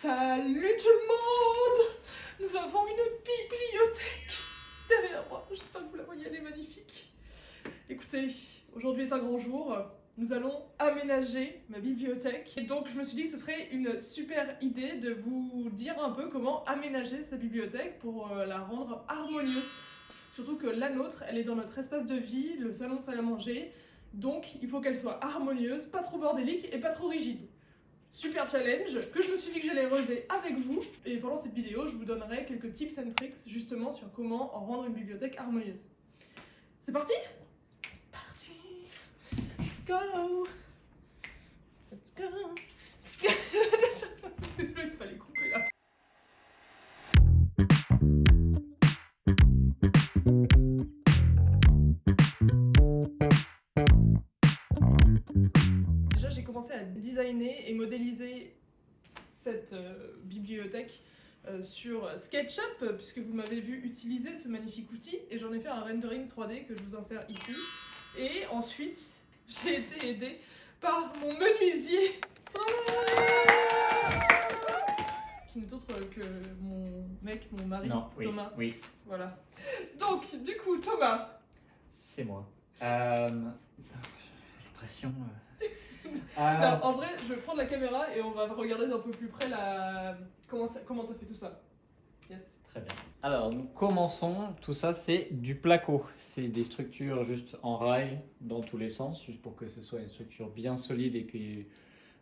Salut tout le monde! Nous avons une bibliothèque derrière moi. J'espère que vous la voyez, elle est magnifique. Écoutez, aujourd'hui est un grand jour. Nous allons aménager ma bibliothèque. Et donc je me suis dit que ce serait une super idée de vous dire un peu comment aménager sa bibliothèque pour la rendre harmonieuse. Surtout que la nôtre, elle est dans notre espace de vie, le salon salle à manger. Donc il faut qu'elle soit harmonieuse, pas trop bordélique et pas trop rigide. Super challenge que je me suis dit que j'allais relever avec vous. Et pendant cette vidéo, je vous donnerai quelques tips and tricks justement sur comment rendre une bibliothèque harmonieuse. C'est parti? C'est parti. Let's go. Let's go. Let's go. Il fallait couper là. Déjà, j'ai commencé à designer et modéliser cette bibliothèque sur SketchUp, puisque vous m'avez vu utiliser ce magnifique outil, et j'en ai fait un rendering 3D que je vous insère ici. Et ensuite, j'ai été aidée par mon menuisier, qui n'est autre que mon mec, mon mari, Non, oui, Thomas. oui, Voilà. Donc, du coup, Thomas. c'est moi. J'ai l'impression... Non, en vrai, je vais prendre la caméra et on va regarder d'un peu plus près comment t'as fait tout ça. Yes. Très bien. Alors, nous commençons. Tout ça, c'est du placo. C'est des structures juste en rail dans tous les sens, juste pour que ce soit une structure bien solide et que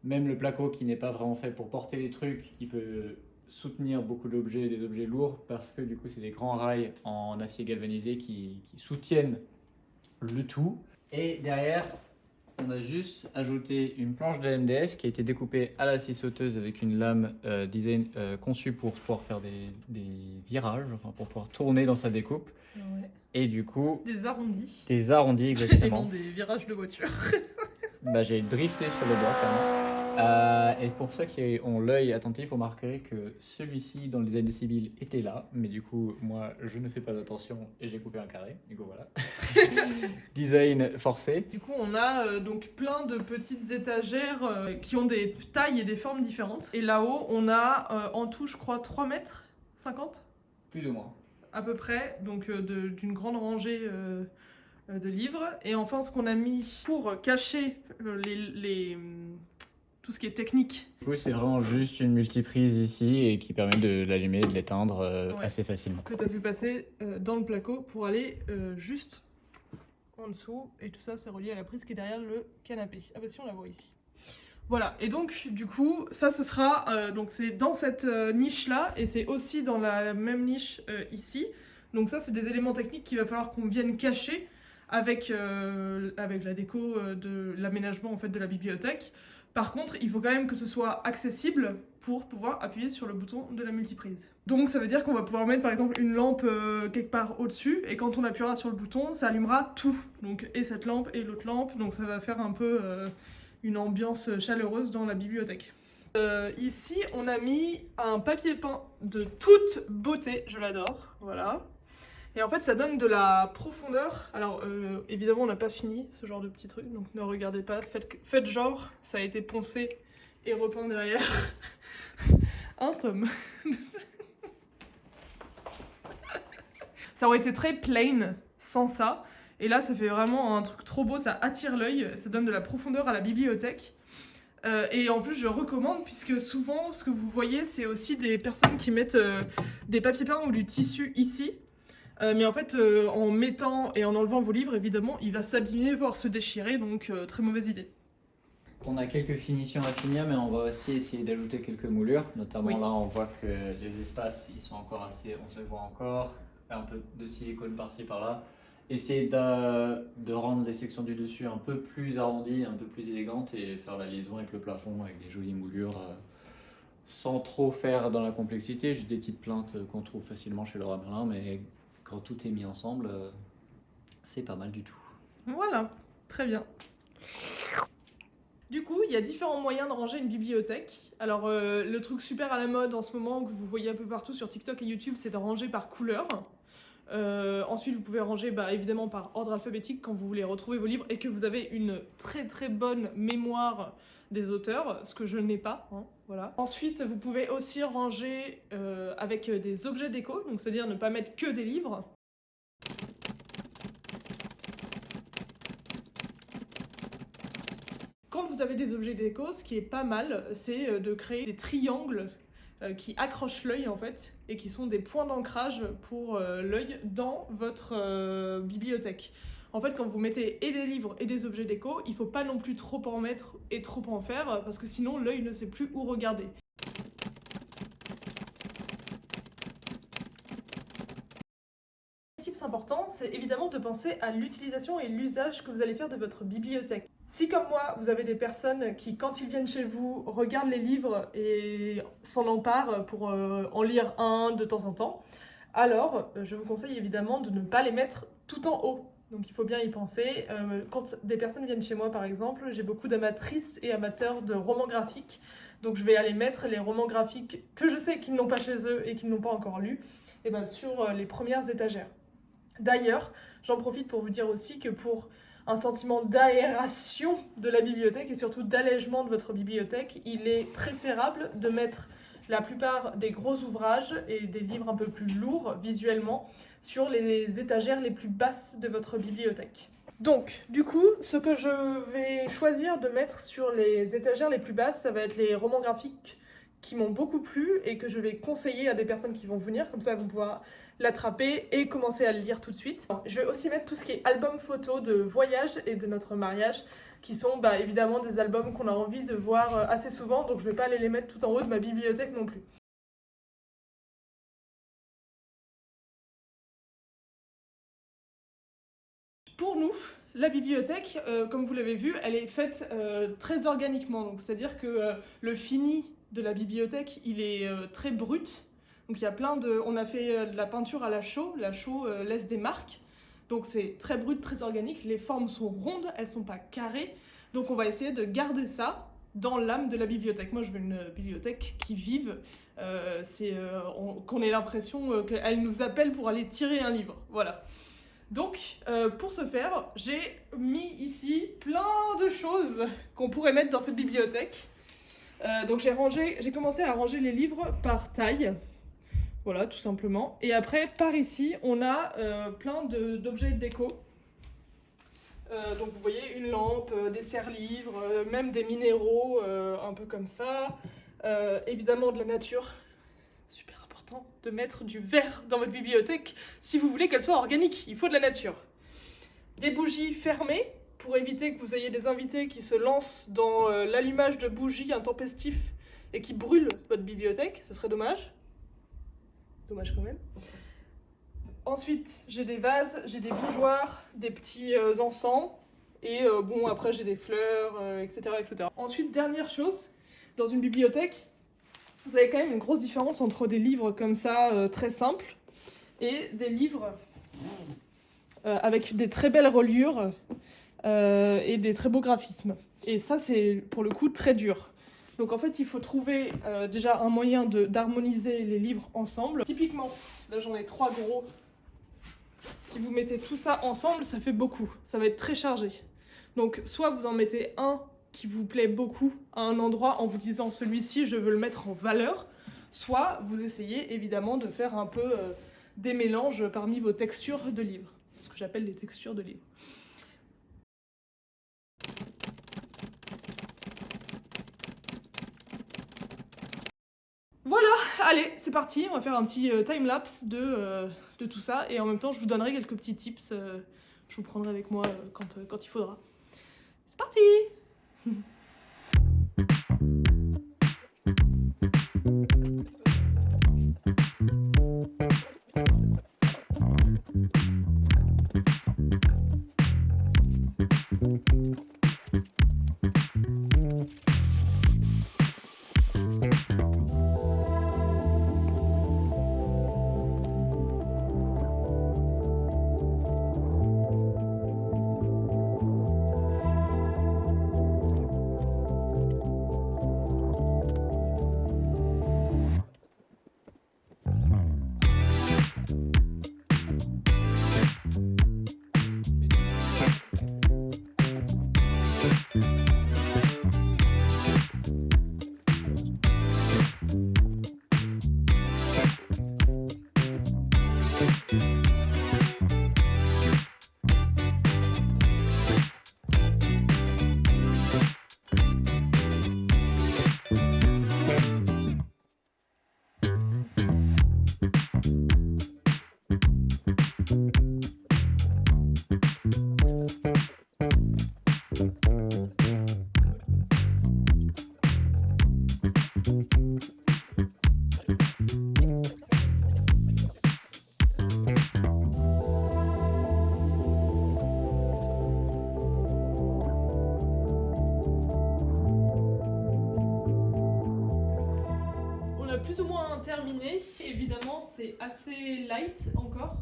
même le placo qui n'est pas vraiment fait pour porter les trucs, il peut soutenir beaucoup d'objets, des objets lourds, parce que du coup, c'est des grands rails en acier galvanisé qui soutiennent le tout. Et derrière, on a juste ajouté une planche de MDF qui a été découpée à la scie sauteuse avec une lame conçue pour pouvoir faire des virages, enfin pour pouvoir tourner dans sa découpe. Ouais. Et du coup, Des arrondis. des arrondis Et non exactement. des virages de voiture. Bah, j'ai drifté sur le bois clairement. Et pour ceux qui ont l'œil attentif, vous remarquerez que celui-ci dans le design de Sibylle était là, mais du coup moi je ne fais pas attention et j'ai coupé un carré. Du coup voilà. Design forcé. Du coup, on a donc plein de petites étagères qui ont des tailles et des formes différentes. Et là-haut, on a en tout, je crois, 3 mètres 50 Plus ou moins. à peu près, donc d'une grande rangée de livres. Et enfin, ce qu'on a mis pour cacher tout ce qui est technique. Du coup, c'est vraiment juste une multiprise ici et qui permet de l'allumer, de l'éteindre Ouais. assez facilement. Que tu as vu passer dans le placo pour aller juste en dessous. Et tout ça, c'est relié à la prise qui est derrière le canapé. Ah bah si, on la voit ici. Voilà, et donc du coup, ça ce sera, donc c'est dans cette niche-là, et c'est aussi dans la même niche ici. Donc ça, c'est des éléments techniques qu'il va falloir qu'on vienne cacher avec la déco de l'aménagement en fait de la bibliothèque. Par contre, il faut quand même que ce soit accessible pour pouvoir appuyer sur le bouton de la multiprise. Donc ça veut dire qu'on va pouvoir mettre par exemple une lampe quelque part au-dessus, et quand on appuiera sur le bouton, ça allumera tout. Donc et cette lampe et l'autre lampe, donc ça va faire un peu une ambiance chaleureuse dans la bibliothèque. Ici, on a mis un papier peint de toute beauté, je l'adore, voilà. Et en fait, ça donne de la profondeur. Alors, évidemment, on n'a pas fini ce genre de petits trucs, donc ne regardez pas. Faites genre, ça a été poncé et repeint derrière. Un tome. Ça aurait été très plain sans ça. Et là, ça fait vraiment un truc trop beau, ça attire l'œil, ça donne de la profondeur à la bibliothèque. Et en plus, je recommande, puisque souvent, ce que vous voyez, c'est aussi des personnes qui mettent des papiers peints ou du tissu ici. Mais en fait, en mettant et en enlevant vos livres, évidemment, il va s'abîmer, voire se déchirer, donc très mauvaise idée. On a quelques finitions à finir, mais on va aussi essayer d'ajouter quelques moulures. Notamment Oui. là, on voit que les espaces, ils sont encore assez, on se les voit encore. Un peu de silicone par-ci par-là. Essayer de rendre les sections du dessus un peu plus arrondies, un peu plus élégantes, et faire la liaison avec le plafond, avec des jolies moulures, sans trop faire dans la complexité, juste des petites plaintes qu'on trouve facilement chez Leroy Merlin, mais quand tout est mis ensemble, c'est pas mal du tout. Voilà, très bien. Du coup, il y a différents moyens de ranger une bibliothèque. Alors, le truc super à la mode en ce moment, que vous voyez un peu partout sur TikTok et YouTube, c'est de ranger par couleur. Ensuite, vous pouvez ranger évidemment par ordre alphabétique quand vous voulez retrouver vos livres et que vous avez une très très bonne mémoire des auteurs, ce que je n'ai pas, hein, voilà. Ensuite, vous pouvez aussi ranger avec des objets déco, donc c'est-à-dire ne pas mettre que des livres. Quand vous avez des objets déco, ce qui est pas mal, c'est de créer des triangles qui accrochent l'œil en fait, et qui sont des points d'ancrage pour l'œil dans votre bibliothèque. En fait, quand vous mettez et des livres et des objets déco, il ne faut pas non plus trop en mettre et trop en faire, parce que sinon l'œil ne sait plus où regarder. Un tips important, c'est évidemment de penser à l'utilisation et l'usage que vous allez faire de votre bibliothèque. Si comme moi, vous avez des personnes qui, quand ils viennent chez vous, regardent les livres et s'en emparent pour en lire un de temps en temps, alors je vous conseille évidemment de ne pas les mettre tout en haut. Donc il faut bien y penser. Quand des personnes viennent chez moi par exemple, j'ai beaucoup d'amatrices et amateurs de romans graphiques. Donc je vais aller mettre les romans graphiques que je sais qu'ils n'ont pas chez eux et qu'ils n'ont pas encore lus, et ben sur les premières étagères. D'ailleurs, j'en profite pour vous dire aussi que pour un sentiment d'aération de la bibliothèque et surtout d'allègement de votre bibliothèque, il est préférable de mettre la plupart des gros ouvrages et des livres un peu plus lourds visuellement sur les étagères les plus basses de votre bibliothèque. Donc, du coup, ce que je vais choisir de mettre sur les étagères les plus basses, ça va être les romans graphiques qui m'ont beaucoup plu et que je vais conseiller à des personnes qui vont venir, comme ça vous pourrez l'attraper et commencer à le lire tout de suite. Je vais aussi mettre tout ce qui est album photo de voyage et de notre mariage, qui sont évidemment des albums qu'on a envie de voir assez souvent, donc je ne vais pas aller les mettre tout en haut de ma bibliothèque non plus. Pour nous, la bibliothèque, comme vous l'avez vu, elle est faite très organiquement, donc c'est-à-dire que le fini de la bibliothèque, il est très brut. Donc il y a plein de... On a fait de la peinture à la chaux laisse des marques, donc c'est très brut, très organique, les formes sont rondes, elles sont pas carrées, donc on va essayer de garder ça dans l'âme de la bibliothèque. Moi je veux une bibliothèque qui vive, qu'on ait l'impression qu'elle nous appelle pour aller tirer un livre, voilà. Donc, pour ce faire, j'ai mis ici plein de choses qu'on pourrait mettre dans cette bibliothèque. Donc j'ai commencé à ranger les livres par taille. Voilà, tout simplement. Et après, par ici, on a plein d'objets de déco. Donc vous voyez, une lampe, des serre-livres, même des minéraux, un peu comme ça. Évidemment de la nature. Super important de mettre du verre dans votre bibliothèque si vous voulez qu'elle soit organique. Il faut de la nature. Des bougies fermées pour éviter que vous ayez des invités qui se lancent dans l'allumage de bougies intempestifs et qui brûlent votre bibliothèque. Ce serait dommage. Dommage quand même. Ensuite, j'ai des vases, j'ai des bougeoirs, des petits encens. Et bon, après, j'ai des fleurs, etc., etc. Ensuite, dernière chose, dans une bibliothèque, vous avez quand même une grosse différence entre des livres comme ça, très simples, et des livres avec des très belles reliures et des très beaux graphismes. Et ça, c'est pour le coup très dur. Donc en fait, il faut trouver déjà un moyen d'harmoniser les livres ensemble. Typiquement, là j'en ai 3 gros. Si vous mettez tout ça ensemble, ça fait beaucoup. Ça va être très chargé. Donc soit vous en mettez un qui vous plaît beaucoup à un endroit en vous disant celui-ci je veux le mettre en valeur, soit vous essayez évidemment de faire un peu des mélanges parmi vos textures de livres, ce que j'appelle les textures de livres. Voilà, allez, c'est parti, on va faire un petit time-lapse de tout ça, et en même temps je vous donnerai quelques petits tips, je vous prendrai avec moi quand il faudra. C'est parti! a plus ou moins terminé. Évidemment, c'est assez light encore.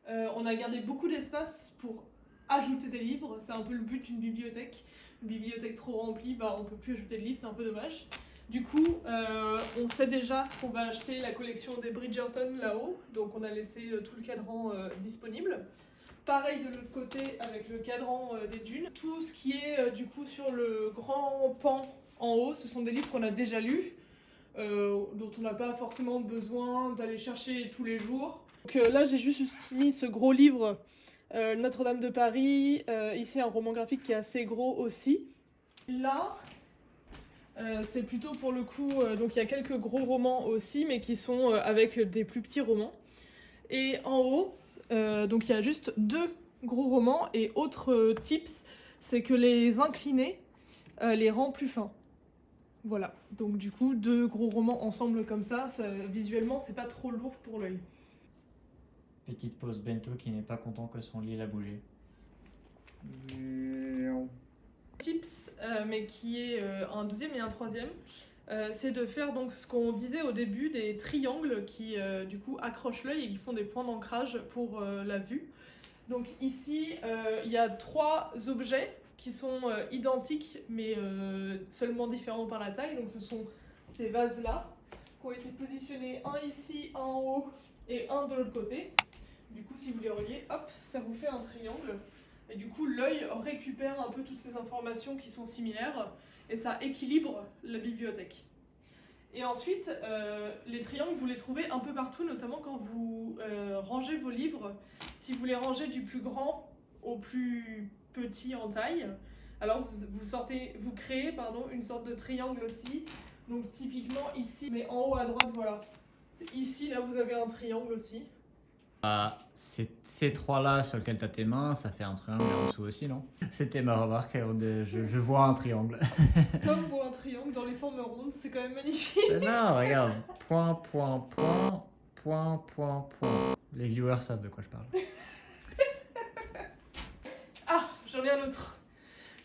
On a gardé beaucoup d'espace pour ajouter des livres. C'est un peu le but d'une bibliothèque. Une bibliothèque trop remplie, bah, on peut plus ajouter de livres, c'est un peu dommage. Du coup, on sait déjà qu'on va acheter la collection des Bridgerton là-haut. Donc on a laissé tout le cadran disponible. Pareil de l'autre côté avec le cadran des dunes. Tout ce qui est du coup sur le grand pan en haut, ce sont des livres qu'on a déjà lus, dont on n'a pas forcément besoin d'aller chercher tous les jours. Donc là j'ai juste mis ce gros livre, Notre-Dame de Paris, ici un roman graphique qui est assez gros aussi. Là, c'est plutôt pour le coup, donc il y a quelques gros romans aussi, mais qui sont avec des plus petits romans. Et en haut, donc il y a juste 2 gros romans, et autre tips, c'est que les inclinés les rend plus fins. Voilà, donc du coup 2 gros romans ensemble comme ça, visuellement c'est pas trop lourd pour l'œil. Petite pause bento qui n'est pas content que son lit a bougé. Tips, mais qui est un deuxième et un troisième, c'est de faire donc ce qu'on disait au début, des triangles qui du coup accrochent l'œil et qui font des points d'ancrage pour la vue. Donc ici, il y a 3 objets qui sont identiques mais seulement différents par la taille. Donc ce sont ces vases-là qui ont été positionnés, un ici, un en haut et un de l'autre côté. Du coup, si vous les reliez, hop, ça vous fait un triangle. Et du coup, l'œil récupère un peu toutes ces informations qui sont similaires et ça équilibre la bibliothèque. Et ensuite, les triangles, vous les trouvez un peu partout, notamment quand vous rangez vos livres. Si vous les rangez du plus grand au plus petit en taille, alors vous créez une sorte de triangle aussi. Donc typiquement ici, mais en haut à droite, voilà. Ici, là, vous avez un triangle aussi. Ces 3-là sur lesquels tu as tes mains, ça fait un triangle en dessous aussi, non? C'était ma remarque, je vois un triangle. Tom voit un triangle dans les formes rondes, c'est quand même magnifique. Non, regarde, point, point, point, point, point, point. Les viewers savent de quoi je parle. Ah, j'en ai un autre.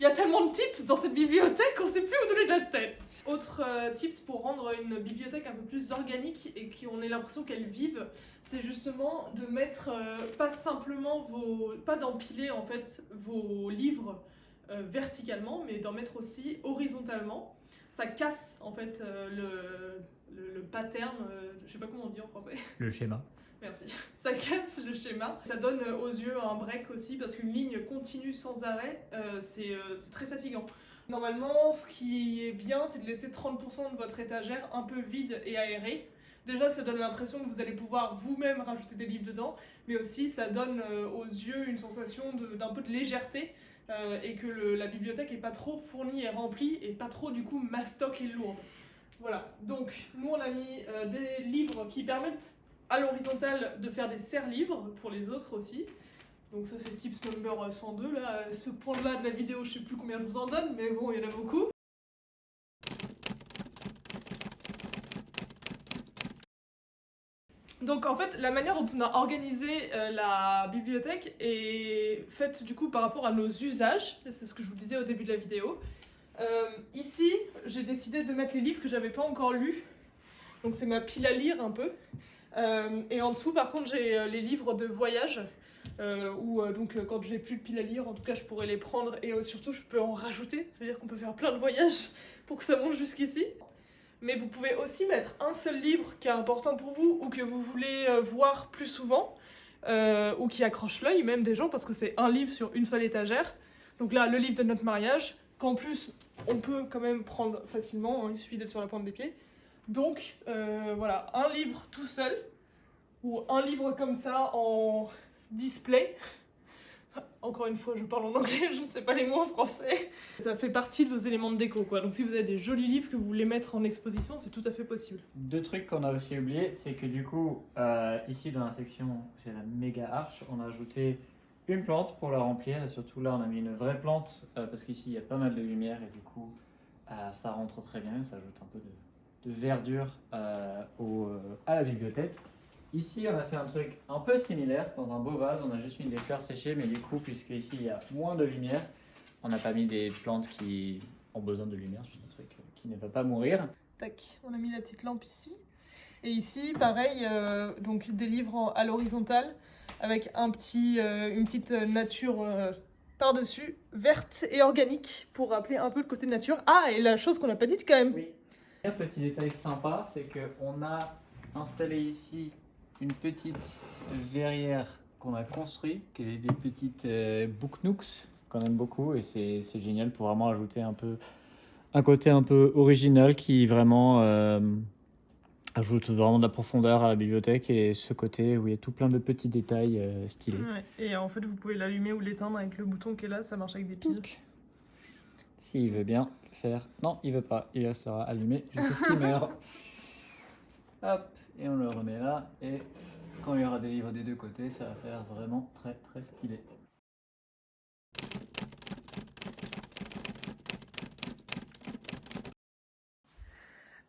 Il y a tellement de tips dans cette bibliothèque qu'on sait plus où donner de la tête. Autre tips pour rendre une bibliothèque un peu plus organique et qu'on ait l'impression qu'elle vive, c'est justement de mettre pas simplement pas d'empiler en fait vos livres verticalement, mais d'en mettre aussi horizontalement. Ça casse en fait le pattern, je sais pas comment on dit en français. Le schéma. Merci. Ça casse le schéma. Ça donne aux yeux un break aussi parce qu'une ligne continue sans arrêt, c'est très fatigant. Normalement, ce qui est bien, c'est de laisser 30% de votre étagère un peu vide et aérée. Déjà, ça donne l'impression que vous allez pouvoir vous-même rajouter des livres dedans, mais aussi ça donne aux yeux une sensation d'un peu de légèreté et que la bibliothèque est pas trop fournie et remplie et pas trop du coup mastoc et lourde. Voilà. Donc, nous on a mis des livres qui permettent à l'horizontale de faire des serre-livres pour les autres aussi. Donc ça c'est tips number 102 là. Ce point-là de la vidéo, je sais plus combien je vous en donne, mais bon, il y en a beaucoup. Donc en fait, la manière dont on a organisé la bibliothèque est faite du coup par rapport à nos usages. C'est ce que je vous disais au début de la vidéo. Ici, j'ai décidé de mettre les livres que j'avais pas encore lus. Donc c'est ma pile à lire un peu. Et en dessous, par contre, j'ai les livres de voyage, où quand j'ai plus de piles à lire, en tout cas, je pourrais les prendre et surtout, je peux en rajouter. Ça veut dire qu'on peut faire plein de voyages pour que ça monte jusqu'ici. Mais vous pouvez aussi mettre un seul livre qui est important pour vous ou que vous voulez voir plus souvent, ou qui accroche l'œil même des gens parce que c'est un livre sur une seule étagère. Donc là, le livre de notre mariage, qu'en plus, on peut quand même prendre facilement, hein, il suffit d'être sur la pointe des pieds. Donc voilà, un livre tout seul, ou un livre comme ça en display. Encore une fois, je parle en anglais, je ne sais pas les mots en français. Ça fait partie de vos éléments de déco, quoi. Donc si vous avez des jolis livres que vous voulez mettre en exposition, c'est tout à fait possible. 2 trucs qu'on a aussi oublié, c'est que du coup, ici dans la section, c'est la méga arche, on a ajouté une plante pour la remplir. Et surtout là, on a mis une vraie plante, parce qu'ici, il y a pas mal de lumière et du coup, ça rentre très bien, ça ajoute un peu de verdure à la bibliothèque. Ici, on a fait un truc un peu similaire. Dans un beau vase, on a juste mis des fleurs séchées, mais du coup, puisque ici, il y a moins de lumière, on n'a pas mis des plantes qui ont besoin de lumière, juste un truc qui ne va pas mourir. Tac, on a mis la petite lampe ici. Et ici, pareil, donc des livres à l'horizontale avec une petite nature par-dessus, verte et organique pour rappeler un peu le côté nature. Ah, et la chose qu'on n'a pas dite quand même. Oui. Un petit détail sympa, c'est qu'on a installé ici une petite verrière qu'on a construite, qui est des petites book nooks qu'on aime beaucoup, et c'est génial pour vraiment ajouter un côté un peu original qui vraiment ajoute vraiment de la profondeur à la bibliothèque, et ce côté où il y a tout plein de petits détails stylés. Ouais. Et en fait, vous pouvez l'allumer ou l'éteindre avec le bouton qui est là, ça marche avec des piles. S'il veut bien le faire. Non, il veut pas. Il restera allumé jusqu'à ce qu'il meure. Hop, et on le remet là. Et quand il y aura des livres des deux côtés, ça va faire vraiment très très stylé.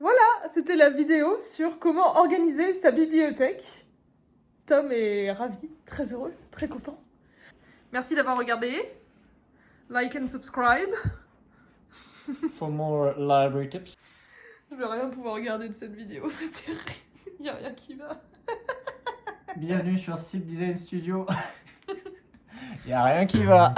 Voilà, c'était la vidéo sur comment organiser sa bibliothèque. Tom est ravi, très heureux, très content. Merci d'avoir regardé. Like and subscribe. For more library tips. Je vais rien pouvoir regarder de cette vidéo, c'est terrible. Il n'y a rien qui va. Bienvenue sur Silk Design Studio. Il n'y a rien qui va.